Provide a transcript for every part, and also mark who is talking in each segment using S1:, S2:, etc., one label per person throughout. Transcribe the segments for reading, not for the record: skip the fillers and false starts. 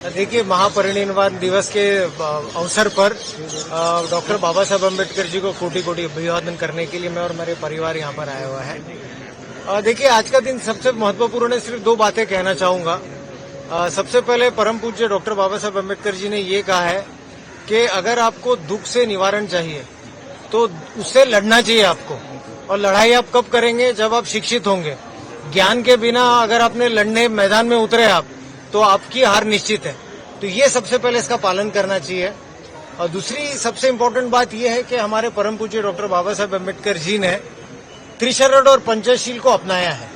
S1: देखिए, महापरिनिर्वाण दिवस के अवसर पर डॉक्टर बाबा साहब अम्बेडकर जी को कोटि कोटि अभिवादन करने के लिए मैं और मेरे परिवार यहाँ पर आया हुआ है। देखिए, आज का दिन सबसे महत्वपूर्ण है। सिर्फ दो बातें कहना चाहूंगा। सबसे पहले परम पूज्य डॉक्टर बाबा साहब अम्बेडकर जी ने ये कहा है कि अगर आपको दुख से निवारण चाहिए तो उससे लड़ना चाहिए आपको। और लड़ाई आप कब करेंगे? जब आप शिक्षित होंगे। ज्ञान के बिना अगर आपने लड़ने मैदान में उतरे आप, तो आपकी हार निश्चित है। तो ये सबसे पहले इसका पालन करना चाहिए। और दूसरी सबसे इम्पोर्टेंट बात यह है कि हमारे परम पूज्य डॉक्टर बाबा साहब अम्बेडकर जी ने त्रिशरण और पंचशील को अपनाया है।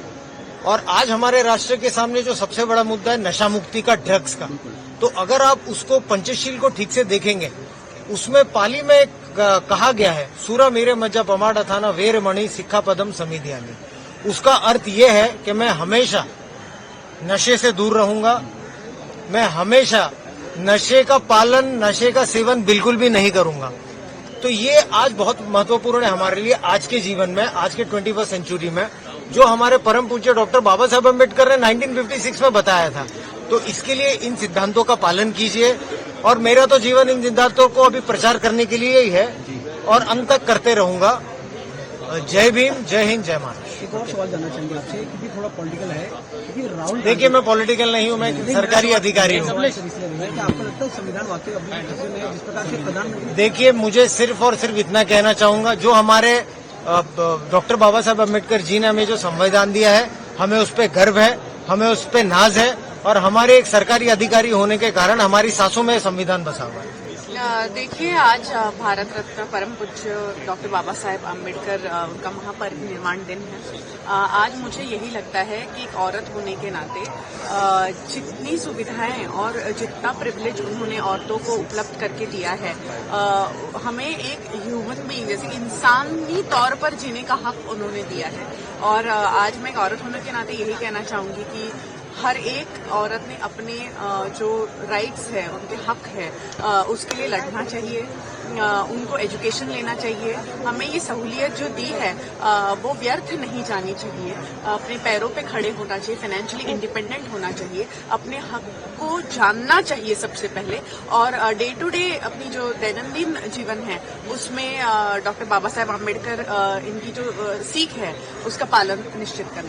S1: और आज हमारे राष्ट्र के सामने जो सबसे बड़ा मुद्दा है नशा मुक्ति का, ड्रग्स का, तो अगर आप उसको पंचशील को ठीक से देखेंगे, उसमें पाली में कहा गया है, सूरा मीरे मज्जा पमाड़ अथाना वेर मणि सिक्खा पदम समिधियानी। उसका अर्थ यह है कि मैं हमेशा नशे से दूर रहूंगा। मैं हमेशा नशे का पालन, नशे का सेवन बिल्कुल भी नहीं करूंगा। तो ये आज बहुत महत्वपूर्ण है हमारे लिए, आज के जीवन में, आज के 21वीं सेंचुरी में, जो हमारे परम पूज्य डॉक्टर बाबा साहब अम्बेडकर ने 1956 में बताया था। तो इसके लिए इन सिद्धांतों का पालन कीजिए। और मेरा तो जीवन इन सिद्धांतों को अभी प्रचार करने के लिए ही है और अंत तक करते रहूंगा। जय भीम, जय हिंद, जय महाराष्ट्र।
S2: एक और सवाल जानना चाहेंगे आपसे, क्योंकि थोड़ा पॉलिटिकल है, क्योंकि राहुल,
S1: देखिए, मैं पॉलिटिकल नहीं हूँ, मैं सरकारी अधिकारी हूँ।
S2: आपको लगता है संविधान वाकई अपने हिस्से में जिस प्रकार से प्रधानमंत्री?
S1: देखिए, मुझे सिर्फ और सिर्फ इतना कहना चाहूंगा, जो हमारे डॉक्टर बाबा साहब अम्बेडकर जी ने हमें जो संविधान दिया है, हमें उस पर गर्व है, हमें उस पर नाज है। और हमारे एक सरकारी अधिकारी होने के कारण हमारी सांसों में संविधान बसा हुआ है।
S3: देखिए, आज भारत रत्न परम पूज्य डॉक्टर बाबा साहेब अम्बेडकर उनका महापरिनिर्वाण दिन है। आज मुझे यही लगता है कि एक औरत होने के नाते जितनी सुविधाएं और जितना प्रिविलेज उन्होंने औरतों को उपलब्ध करके दिया है, हमें एक ह्यूमन बीइंग जैसे इंसानी तौर पर जीने का हक उन्होंने दिया है। और आज मैं एक औरत होने के नाते यही कहना चाहूंगी कि हर एक औरत ने अपने जो राइट्स है, उनके हक है, उसके लिए लड़ना चाहिए। उनको एजुकेशन लेना चाहिए। हमें ये सहूलियत जो दी है वो व्यर्थ नहीं जानी चाहिए। अपने पैरों पे खड़े होना चाहिए, फाइनेंशियली इंडिपेंडेंट होना चाहिए, अपने हक को जानना चाहिए सबसे पहले। और डे टू डे अपनी जो दैनंदिन जीवन है उसमें डॉक्टर बाबा साहेब अम्बेडकर इनकी जो सीख है उसका पालन निश्चित करना।